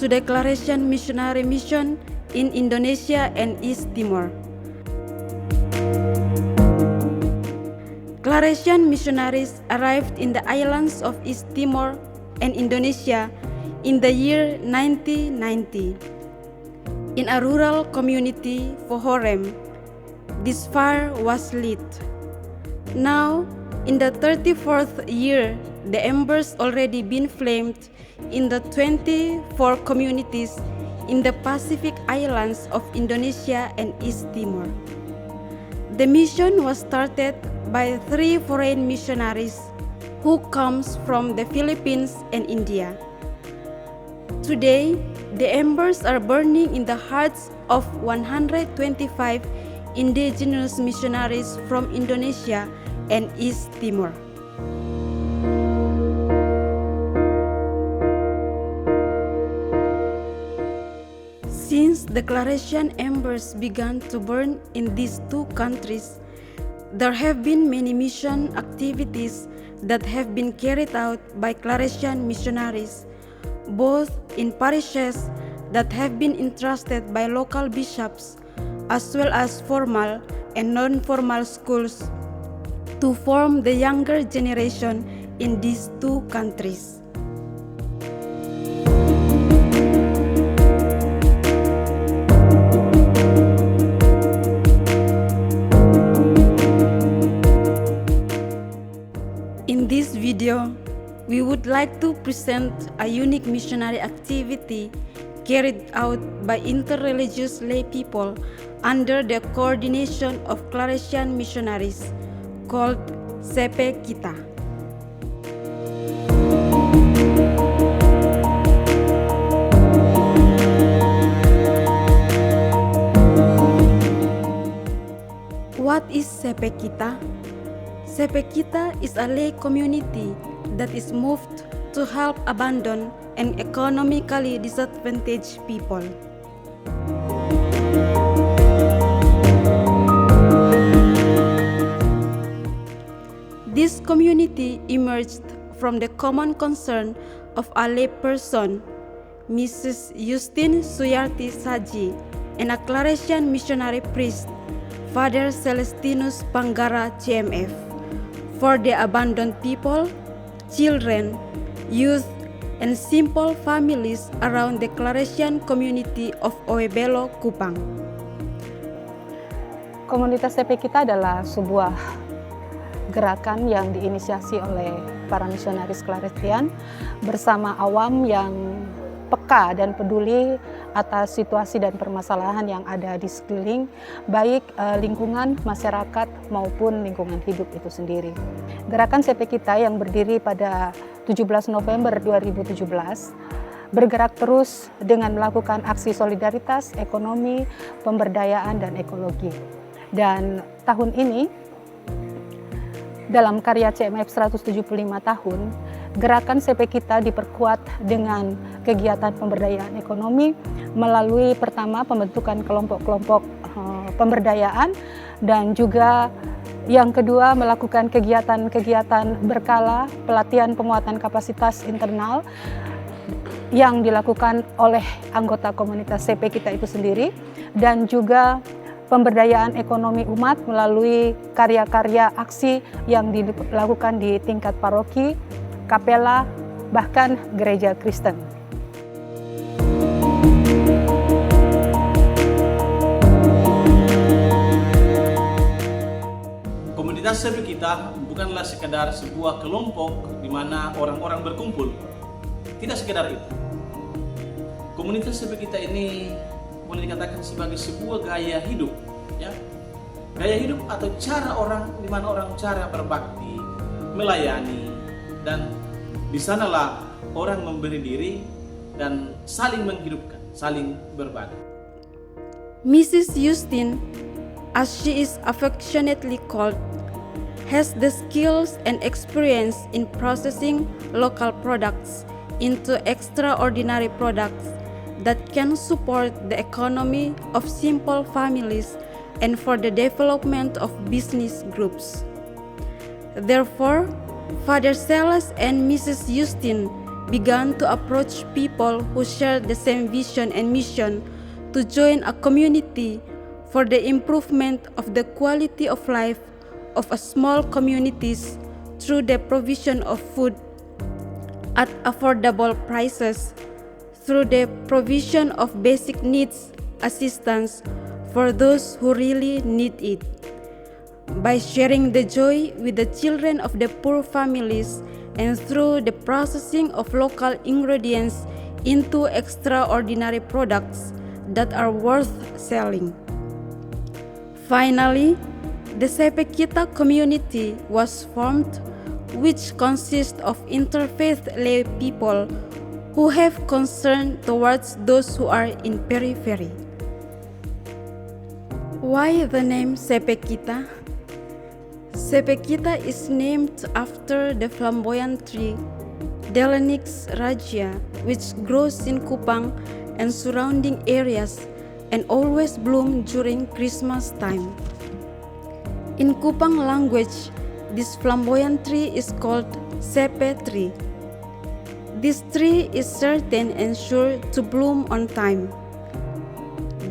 to the Claretian Missionary Mission in Indonesia and East Timor. Claretian missionaries arrived in the islands of East Timor and Indonesia in the year 1990. In a rural community for Horem, this fire was lit. Now, in the 34th year, the embers already been flamed in the 24 communities in the Pacific Islands of Indonesia and East Timor. The mission was started by 3 foreign missionaries who comes from the Philippines and India. Today, the embers are burning in the hearts of 125 indigenous missionaries from Indonesia and East Timor. Since the Claretian embers began to burn in these 2 countries, there have been many mission activities that have been carried out by Claretian missionaries, both in parishes that have been entrusted by local bishops, as well as formal and non-formal schools to form the younger generation in these 2 countries. In this video, we would like to present a unique missionary activity carried out by interreligious lay people under the coordination of Claretian missionaries called Sepeita. What is Sepeita? Sepeita is a lay community that is moved to help abandoned and economically disadvantaged people. This community emerged from the common concern of a lay person, Mrs. Justin Suyarti Saji, and a Claretian missionary priest, Father Celestinus Panggara CMF, for the abandoned people, children, youth, and simple families around the Claretian community of Oebelo, Kupang. Komunitas Sepeita adalah sebuah gerakan yang diinisiasi oleh para misionaris Claretian bersama awam yang peka dan peduli atas situasi dan permasalahan yang ada di sekeliling, baik lingkungan masyarakat maupun lingkungan hidup itu sendiri. Gerakan Sepeita yang berdiri pada 17 November 2017 bergerak terus dengan melakukan aksi solidaritas, ekonomi, pemberdayaan, dan ekologi. Dan tahun ini, dalam karya CMF 175 tahun, gerakan Sepeita diperkuat dengan kegiatan pemberdayaan ekonomi melalui pertama pembentukan kelompok-kelompok pemberdayaan, dan juga yang kedua melakukan kegiatan-kegiatan berkala pelatihan penguatan kapasitas internal yang dilakukan oleh anggota komunitas Sepeita itu sendiri, dan juga pemberdayaan ekonomi umat melalui karya-karya aksi yang dilakukan di tingkat paroki, kapela, bahkan gereja Kristen. Komunitas Sepeita bukanlah sekedar sebuah kelompok di mana orang-orang berkumpul. Tidak sekedar itu. Komunitas Sepeita ini boleh dikatakan sebagai sebuah gaya hidup, ya. Gaya hidup atau cara orang, di mana orang cara berbakti, melayani, dan di sanalah orang memberi diri dan saling menghidupkan, saling berbagi. Mrs. Justin, as she is affectionately called, has the skills and experience in processing local products into extraordinary products that can support the economy of simple families and for the development of business groups. Therefore, Father Celes and Mrs. Justin began to approach people who shared the same vision and mission to join a community for the improvement of the quality of life of a small communities through the provision of food at affordable prices, through the provision of basic needs assistance for those who really need it, by sharing the joy with the children of the poor families, and through the processing of local ingredients into extraordinary products that are worth selling. Finally, the Sepeita community was formed, which consists of interfaith lay people who have concern towards those who are in periphery. Why the name Sepeita? Sepeita is named after the flamboyant tree Delonix ragia, which grows in Kupang and surrounding areas and always blooms during Christmas time. In Kupang language, this flamboyant tree is called Sepe tree. This tree is certain and sure to bloom on time.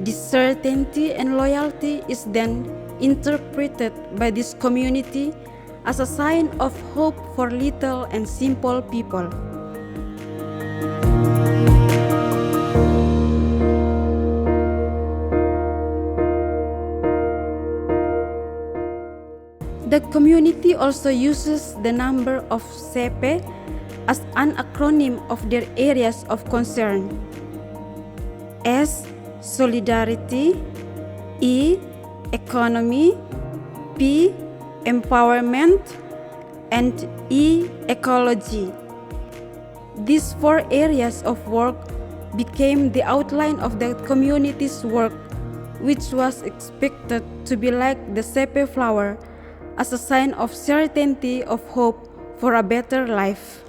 This certainty and loyalty is then interpreted by this community as a sign of hope for little and simple people. The community also uses the number of Sepe as an acronym of their areas of concern. S. Solidarity. E. Economy. P. Empowerment. And E. Ecology. These 4 areas of work became the outline of the community's work, which was expected to be like the Sepe flower, as a sign of certainty of hope for a better life.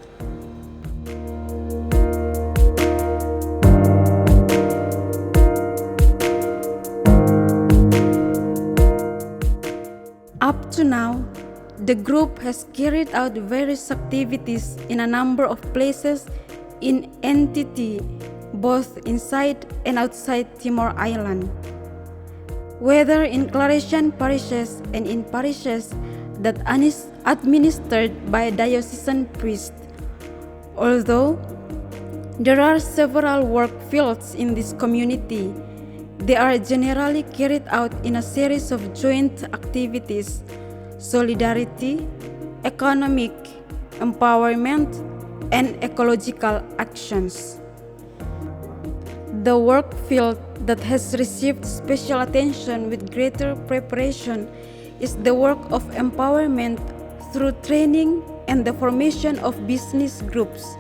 Up to now, the group has carried out various activities in a number of places in entity, both inside and outside Timor Island. Whether in Claretian parishes and in parishes that are administered by a diocesan priest. Although there are several work fields in this community, they are generally carried out in a series of joint activities: solidarity, economic, empowerment, and ecological actions. The work field that has received special attention with greater preparation is the work of empowerment through training and the formation of business groups.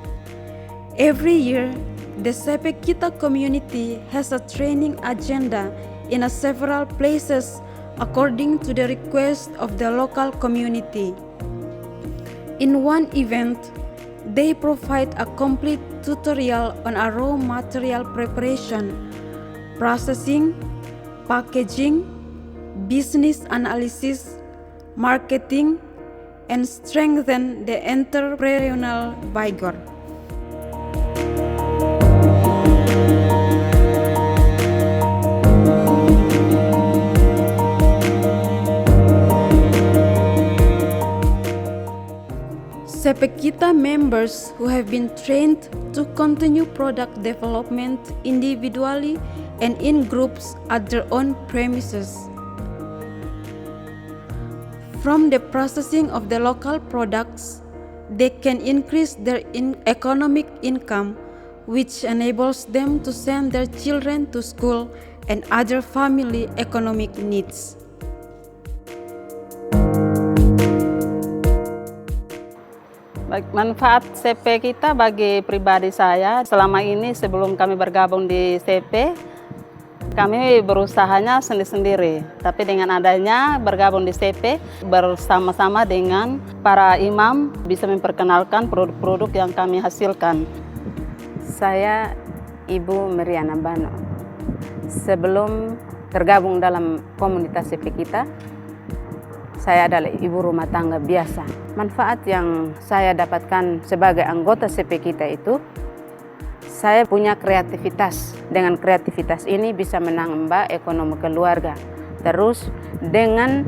Every year, the Sepeita community has a training agenda in several places according to the request of the local community. In one event, they provide a complete tutorial on a raw material preparation, processing, packaging, business analysis, marketing, and strengthen the entrepreneurial vigor. Sepeita members who have been trained to continue product development individually and in groups at their own premises. From the processing of the local products, they can increase their economic income, which enables them to send their children to school and other family economic needs. Manfaat CP kita bagi pribadi saya, selama ini sebelum kami bergabung di CP, kami berusahanya sendiri-sendiri. Tapi dengan adanya bergabung di CP, bersama-sama dengan para imam bisa memperkenalkan produk-produk yang kami hasilkan. Saya Ibu Meriana Bano. Sebelum tergabung dalam komunitas CP kita, saya adalah ibu rumah tangga biasa. Manfaat yang saya dapatkan sebagai anggota Sepeita itu, saya punya kreativitas. Dengan kreativitas ini bisa menambah ekonomi keluarga. Terus dengan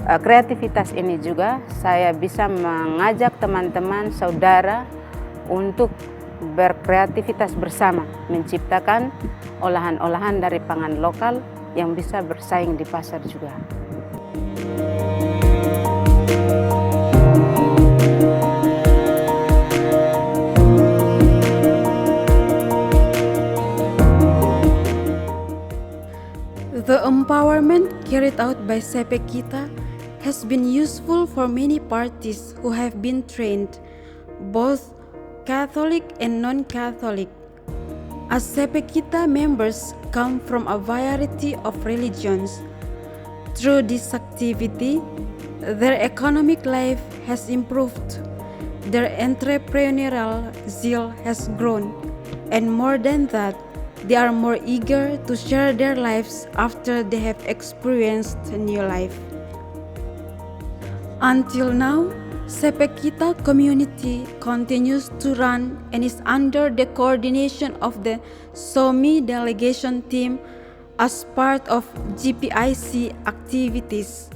kreativitas ini juga saya bisa mengajak teman-teman, saudara untuk berkreativitas bersama, menciptakan olahan-olahan dari pangan lokal yang bisa bersaing di pasar juga. The empowerment carried out by Sepeita has been useful for many parties who have been trained, both Catholic and non-Catholic. As Sepeita members come from a variety of religions, through this activity, their economic life has improved, their entrepreneurial zeal has grown, and more than that, they are more eager to share their lives after they have experienced a new life. Until now, Sepeita community continues to run and is under the coordination of the SOMI delegation team as part of GPIC activities.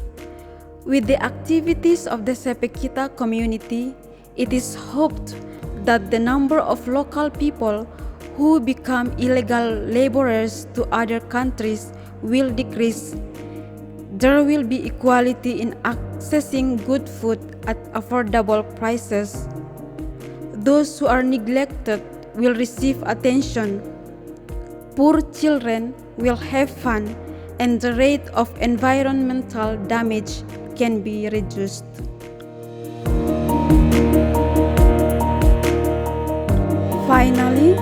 With the activities of the Sepeita community, it is hoped that the number of local people who become illegal laborers to other countries will decrease. There will be equality in accessing good food at affordable prices. Those who are neglected will receive attention. Poor children will have fun, and the rate of environmental damage can be reduced. Finally,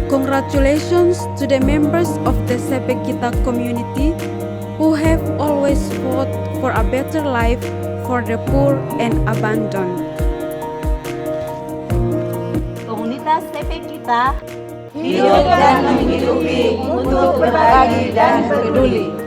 congratulations to the members of the Sepeita community who have always fought for a better life for the poor and abandoned. Komunitas Sepeita hidup dan menghidupi untuk berbagi dan peduli.